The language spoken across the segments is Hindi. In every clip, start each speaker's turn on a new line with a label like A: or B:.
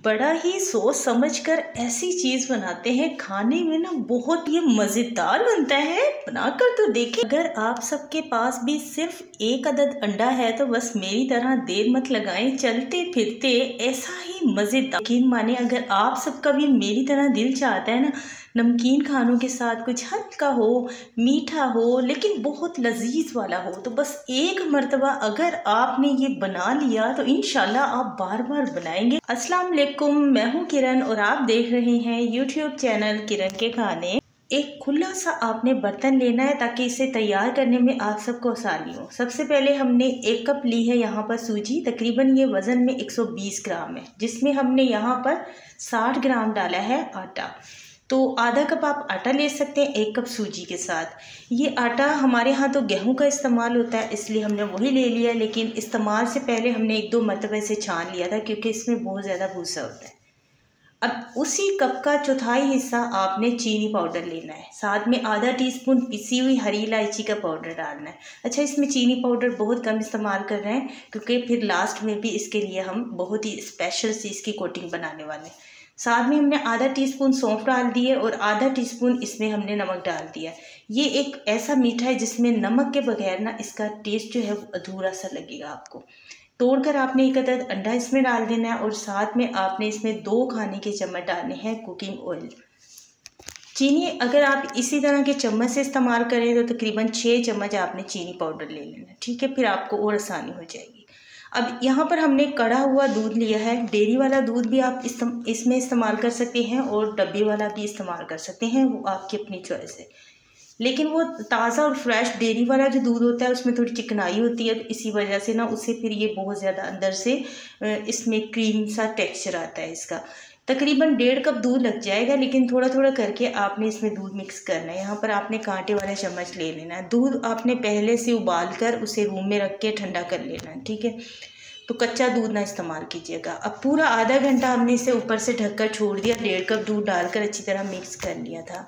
A: बड़ा ही सोच समझ कर ऐसी चीज़ बनाते हैं, खाने में ना बहुत ये मज़ेदार बनता है। बनाकर तो देखें। अगर आप सबके पास भी सिर्फ एक अदद अंडा है तो बस मेरी तरह देर मत लगाएं, चलते फिरते ऐसा ही मज़ेदार। यकीन माने, अगर आप सबका भी मेरी तरह दिल चाहता है ना, नमकीन खानों के साथ कुछ हल्का हो, मीठा हो, लेकिन बहुत लजीज वाला हो, तो बस एक मर्तबा अगर आपने ये बना लिया तो इंशाल्लाह आप बार बार बनाएंगे। अस्सलाम वालेकुम, मैं हूँ किरण और आप देख रहे हैं यूट्यूब चैनल किरण के खाने। एक खुला सा आपने बर्तन लेना है ताकि इसे तैयार करने में आप सबको आसानी हो। सबसे पहले हमने 1 कप ली है यहाँ पर सूजी, तकरीबन ये वज़न में 120 ग्राम है, जिसमें हमने यहाँ पर 60 ग्राम डाला है आटा। तो आधा कप आप आटा ले सकते हैं 1 कप सूजी के साथ। ये आटा हमारे यहाँ तो गेहूं का इस्तेमाल होता है, इसलिए हमने वही ले लिया, लेकिन इस्तेमाल से पहले हमने 1-2 मरतबा इसे छान लिया था क्योंकि इसमें बहुत ज़्यादा भूसा होता है। अब उसी कप का चौथाई हिस्सा आपने चीनी पाउडर लेना है, साथ में आधा टीस्पून पिसी हुई हरी इलायची का पाउडर डालना है। अच्छा, इसमें चीनी पाउडर बहुत कम इस्तेमाल कर रहे हैं क्योंकि फिर लास्ट में भी इसके लिए हम बहुत ही स्पेशल सी इसकी कोटिंग बनाने वाले हैं। साथ में हमने आधा टीस्पून सौंफ डाल दी है और आधा टीस्पून इसमें हमने नमक डाल दिया है। ये एक ऐसा मीठा है जिसमें नमक के बगैर ना इसका टेस्ट जो है वो अधूरा सा लगेगा आपको। तोड़कर आपने 1 अदद अंडा इसमें डाल देना है और साथ में आपने इसमें 2 खाने के चम्मच डालने हैं कुकिंग ऑयल। चीनी अगर आप इसी तरह के चम्मच से इस्तेमाल करें तो तकरीबन 6 चम्मच आपने चीनी पाउडर ले लेना, ठीक है, फिर आपको और आसानी हो जाएगी। अब यहाँ पर हमने कड़ा हुआ दूध लिया है। डेयरी वाला दूध भी आप इसमें इस्तेमाल कर सकते हैं और डब्बे वाला भी इस्तेमाल कर सकते हैं, वो आपकी अपनी चॉइस है। लेकिन वो ताज़ा और फ्रेश डेयरी वाला जो दूध होता है उसमें थोड़ी चिकनाई होती है, तो इसी वजह से ना उससे फिर ये बहुत ज़्यादा अंदर से इसमें क्रीम सा टेक्सचर आता है इसका। तकरीबन 1.5 कप दूध लग जाएगा, लेकिन थोड़ा थोड़ा करके आपने इसमें दूध मिक्स करना है। यहाँ पर आपने कांटे वाला चम्मच ले लेना है। दूध आपने पहले से उबाल कर उसे रूम में रख के ठंडा कर लेना है, ठीक है, तो कच्चा दूध ना इस्तेमाल कीजिएगा। अब पूरा आधा घंटा हमने इसे ऊपर से ढककर छोड़ दिया, 1.5 कप दूध डालकर अच्छी तरह मिक्स कर लिया था।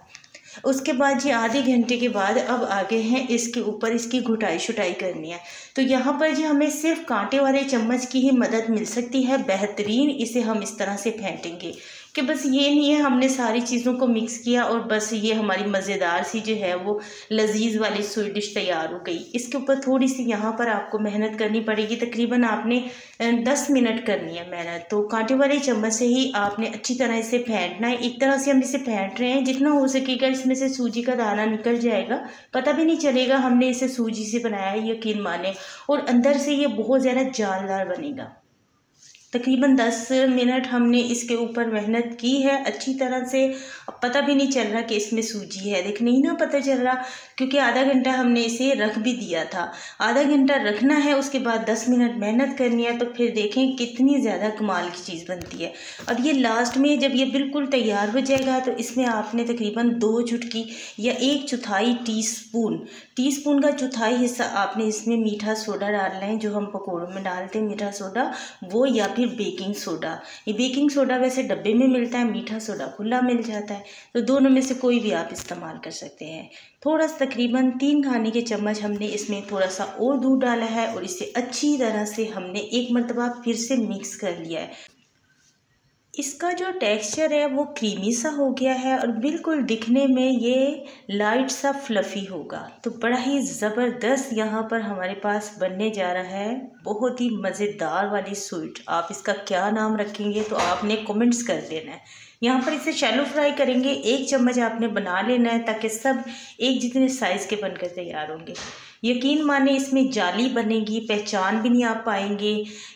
A: उसके बाद जी आधे घंटे के बाद अब आगे हैं इसके ऊपर इसकी घुटाई शुटाई करनी है। तो यहाँ पर जी हमें सिर्फ कांटे वाले चम्मच की ही मदद मिल सकती है। बेहतरीन इसे हम इस तरह से फेंटेंगे कि बस ये नहीं है हमने सारी चीज़ों को मिक्स किया और बस ये हमारी मज़ेदार सी जो है वो लजीज वाली स्वीट डिश तैयार हो गई। इसके ऊपर थोड़ी सी यहाँ पर आपको मेहनत करनी पड़ेगी, तकरीबन आपने 10 मिनट करनी है मेहनत। तो कांटे वाले चम्मच से ही आपने अच्छी तरह इसे फेंटना है। एक तरह से हम इसे फेंट रहे हैं, जितना हो सकेगा इसमें से सूजी का दाना निकल जाएगा, पता भी नहीं चलेगा हमने इसे सूजी से बनाया है, यकीन माने। और अंदर से ये बहुत ज़्यादा जालदार बनेगा। तकरीबन 10 मिनट हमने इसके ऊपर मेहनत की है अच्छी तरह से। अब पता भी नहीं चल रहा कि इसमें सूजी है, देख नहीं ना पता चल रहा, क्योंकि आधा घंटा हमने इसे रख भी दिया था। आधा घंटा रखना है, उसके बाद 10 मिनट मेहनत करनी है, तो फिर देखें कितनी ज़्यादा कमाल की चीज़ बनती है। और ये लास्ट में जब ये बिल्कुल तैयार हो जाएगा तो इसमें आपने तकरीबन 2 चुटकी या 1/4 टीस्पून का चौथाई हिस्सा आपने इसमें मीठा सोडा डालना है, जो हम पकौड़ों में डालते हैं मीठा सोडा, वो, या फिर बेकिंग सोडा। ये बेकिंग सोडा वैसे डब्बे में मिलता है, मीठा सोडा खुला मिल जाता है, तो दोनों में से कोई भी आप इस्तेमाल कर सकते हैं। थोड़ा सा तकरीबन 3 खाने के चम्मच हमने इसमें थोड़ा सा और दूध डाला है और इसे अच्छी तरह से हमने एक मरतबा फिर से मिक्स कर लिया है। इसका जो टेक्सचर है वो क्रीमी सा हो गया है और बिल्कुल दिखने में ये लाइट सा फ्लफ़ी होगा। तो बड़ा ही ज़बरदस्त यहाँ पर हमारे पास बनने जा रहा है बहुत ही मज़ेदार वाली स्वीट। आप इसका क्या नाम रखेंगे तो आपने कमेंट्स कर देना है। यहाँ पर इसे शैलो फ्राई करेंगे। 1 चम्मच आपने बना लेना है ताकि सब एक जितने साइज़ के बनकर तैयार होंगे। यकीन माने इसमें जाली बनेगी, पहचान भी नहीं आप पाएंगे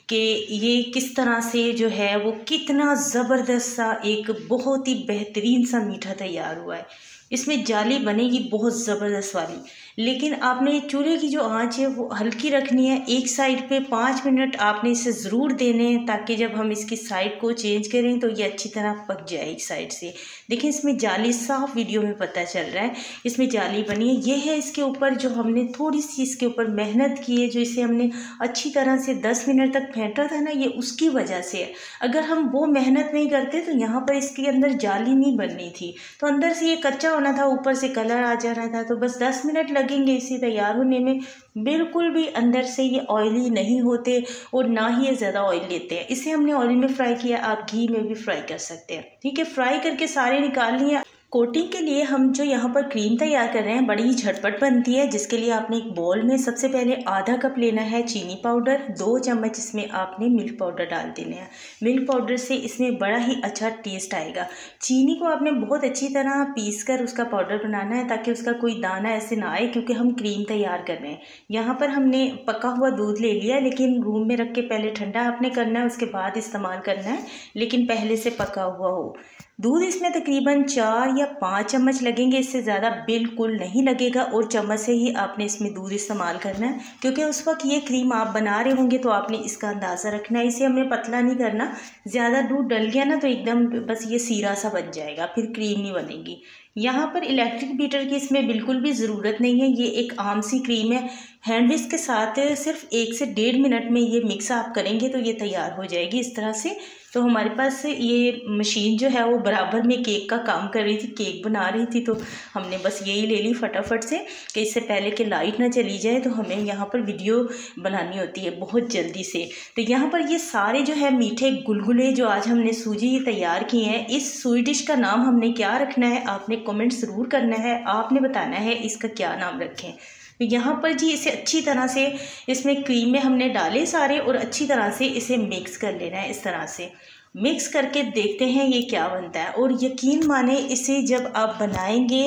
A: कि ये किस तरह से जो है वो कितना ज़बरदस्त सा एक बहुत ही बेहतरीन सा मीठा तैयार हुआ है। इसमें जाली बनेगी बहुत ज़बरदस्त वाली, लेकिन आपने चूल्हे की जो आंच है वो हल्की रखनी है। एक साइड पे 5 मिनट आपने इसे ज़रूर देने हैं ताकि जब हम इसकी साइड को चेंज करें तो ये अच्छी तरह पक जाए एक साइड से। देखिए इसमें जाली साफ वीडियो में पता चल रहा है, इसमें जाली बनी है। ये है इसके ऊपर जो हमने थोड़ी सी इसके ऊपर मेहनत की है, जो इसे हमने अच्छी तरह से 10 मिनट तक फेंटा था ना, ये उसकी वजह से है। अगर हम वो मेहनत नहीं करते तो यहाँ पर इसके अंदर जाली नहीं बननी थी, तो अंदर से ये कच्चा होना था, ऊपर से कलर आ जा रहा था। तो बस 10 मिनट लगेंगे इसे तैयार होने में। बिल्कुल भी अंदर से ये ऑयली नहीं होते और ना ही ये ज़्यादा ऑयल लेते हैं। इसे हमने ऑयल में फ्राई किया, आप घी में भी फ्राई कर सकते हैं। ठीक है, फ्राई करके सारे निकाल लिए। कोटिंग के लिए हम जो यहाँ पर क्रीम तैयार कर रहे हैं बड़ी ही झटपट बनती है, जिसके लिए आपने एक बोल में सबसे पहले आधा कप लेना है चीनी पाउडर, 2 चम्मच इसमें आपने मिल्क पाउडर डाल देने हैं। मिल्क पाउडर से इसमें बड़ा ही अच्छा टेस्ट आएगा। चीनी को आपने बहुत अच्छी तरह पीस कर उसका पाउडर बनाना है ताकि उसका कोई दाना ऐसे ना आए, क्योंकि हम क्रीम तैयार कर रहे हैं। यहाँ पर हमने पका हुआ दूध ले लिया, लेकिन रूम में रख के पहले ठंडा आपने करना है, उसके बाद इस्तेमाल करना है, लेकिन पहले से पका हुआ हो। दूध इसमें तकरीबन 4 या 5 चम्मच लगेंगे, इससे ज़्यादा बिल्कुल नहीं लगेगा। और चम्मच से ही आपने इसमें दूध इस्तेमाल करना है, क्योंकि उस वक्त ये क्रीम आप बना रहे होंगे तो आपने इसका अंदाज़ा रखना है। इसे हमने पतला नहीं करना, ज़्यादा दूध डल गया ना तो एकदम बस ये सीरा सा बन जाएगा, फिर क्रीम नहीं बनेगी। यहाँ पर इलेक्ट्रिक बीटर की इसमें बिल्कुल भी ज़रूरत नहीं है, ये एक आम सी क्रीम है। हैंड विस्क के साथ सिर्फ 1 से 1.5 मिनट में ये मिक्स आप करेंगे तो ये तैयार हो जाएगी इस तरह से। तो हमारे पास ये मशीन जो है वो बराबर में केक का काम कर रही थी, केक बना रही थी, तो हमने बस यही ले ली फटाफट से कि इससे पहले कि लाइट ना चली जाए, तो हमें यहाँ पर वीडियो बनानी होती है बहुत जल्दी से। तो यहाँ पर ये सारे जो है मीठे गुलगुले जो आज हमने सूजी तैयार किए हैं, इस स्वीट डिश का नाम हमने क्या रखना है आपने कमेंट ज़रूर करना है, आपने बताना है इसका क्या नाम रखें। तो यहाँ पर जी इसे अच्छी तरह से इसमें क्रीम में हमने डाले सारे और अच्छी तरह से इसे मिक्स कर लेना है। इस तरह से मिक्स करके देखते हैं ये क्या बनता है। और यकीन माने इसे जब आप बनाएंगे,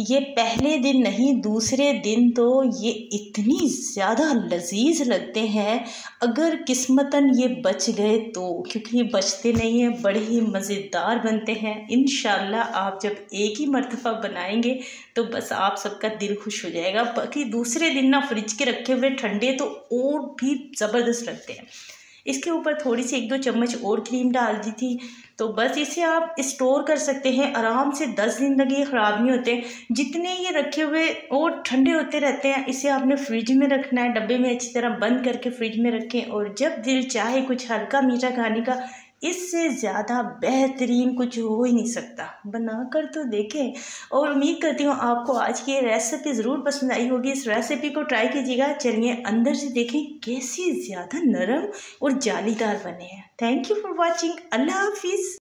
A: ये पहले दिन नहीं दूसरे दिन तो ये इतनी ज़्यादा लजीज लगते हैं, अगर किस्मतन ये बच गए तो, क्योंकि ये बचते नहीं हैं, बड़े ही मज़ेदार बनते हैं। इंशाल्लाह आप जब एक ही मर्तबा बनाएंगे तो बस आप सबका दिल खुश हो जाएगा। बाकी दूसरे दिन ना फ्रिज के रखे हुए ठंडे तो और भी ज़बरदस्त लगते हैं। इसके ऊपर थोड़ी सी 1-2 चम्मच और क्रीम डाल दी थी, तो बस इसे आप स्टोर कर सकते हैं आराम से, 10 दिन तक ये ख़राब नहीं होते। जितने ये रखे हुए और ठंडे होते रहते हैं। इसे आपने फ्रिज में रखना है, डब्बे में अच्छी तरह बंद करके फ्रिज में रखें, और जब दिल चाहे कुछ हल्का मीठा खाने का, इससे ज़्यादा बेहतरीन कुछ हो ही नहीं सकता। बनाकर तो देखें, और उम्मीद करती हूँ आपको आज की ये रेसिपी ज़रूर पसंद आई होगी। इस रेसिपी को ट्राई कीजिएगा। चलिए अंदर से देखें कैसी ज़्यादा नरम और जालीदार बने हैं। Thank you for watching. अल्लाह हाफिज़।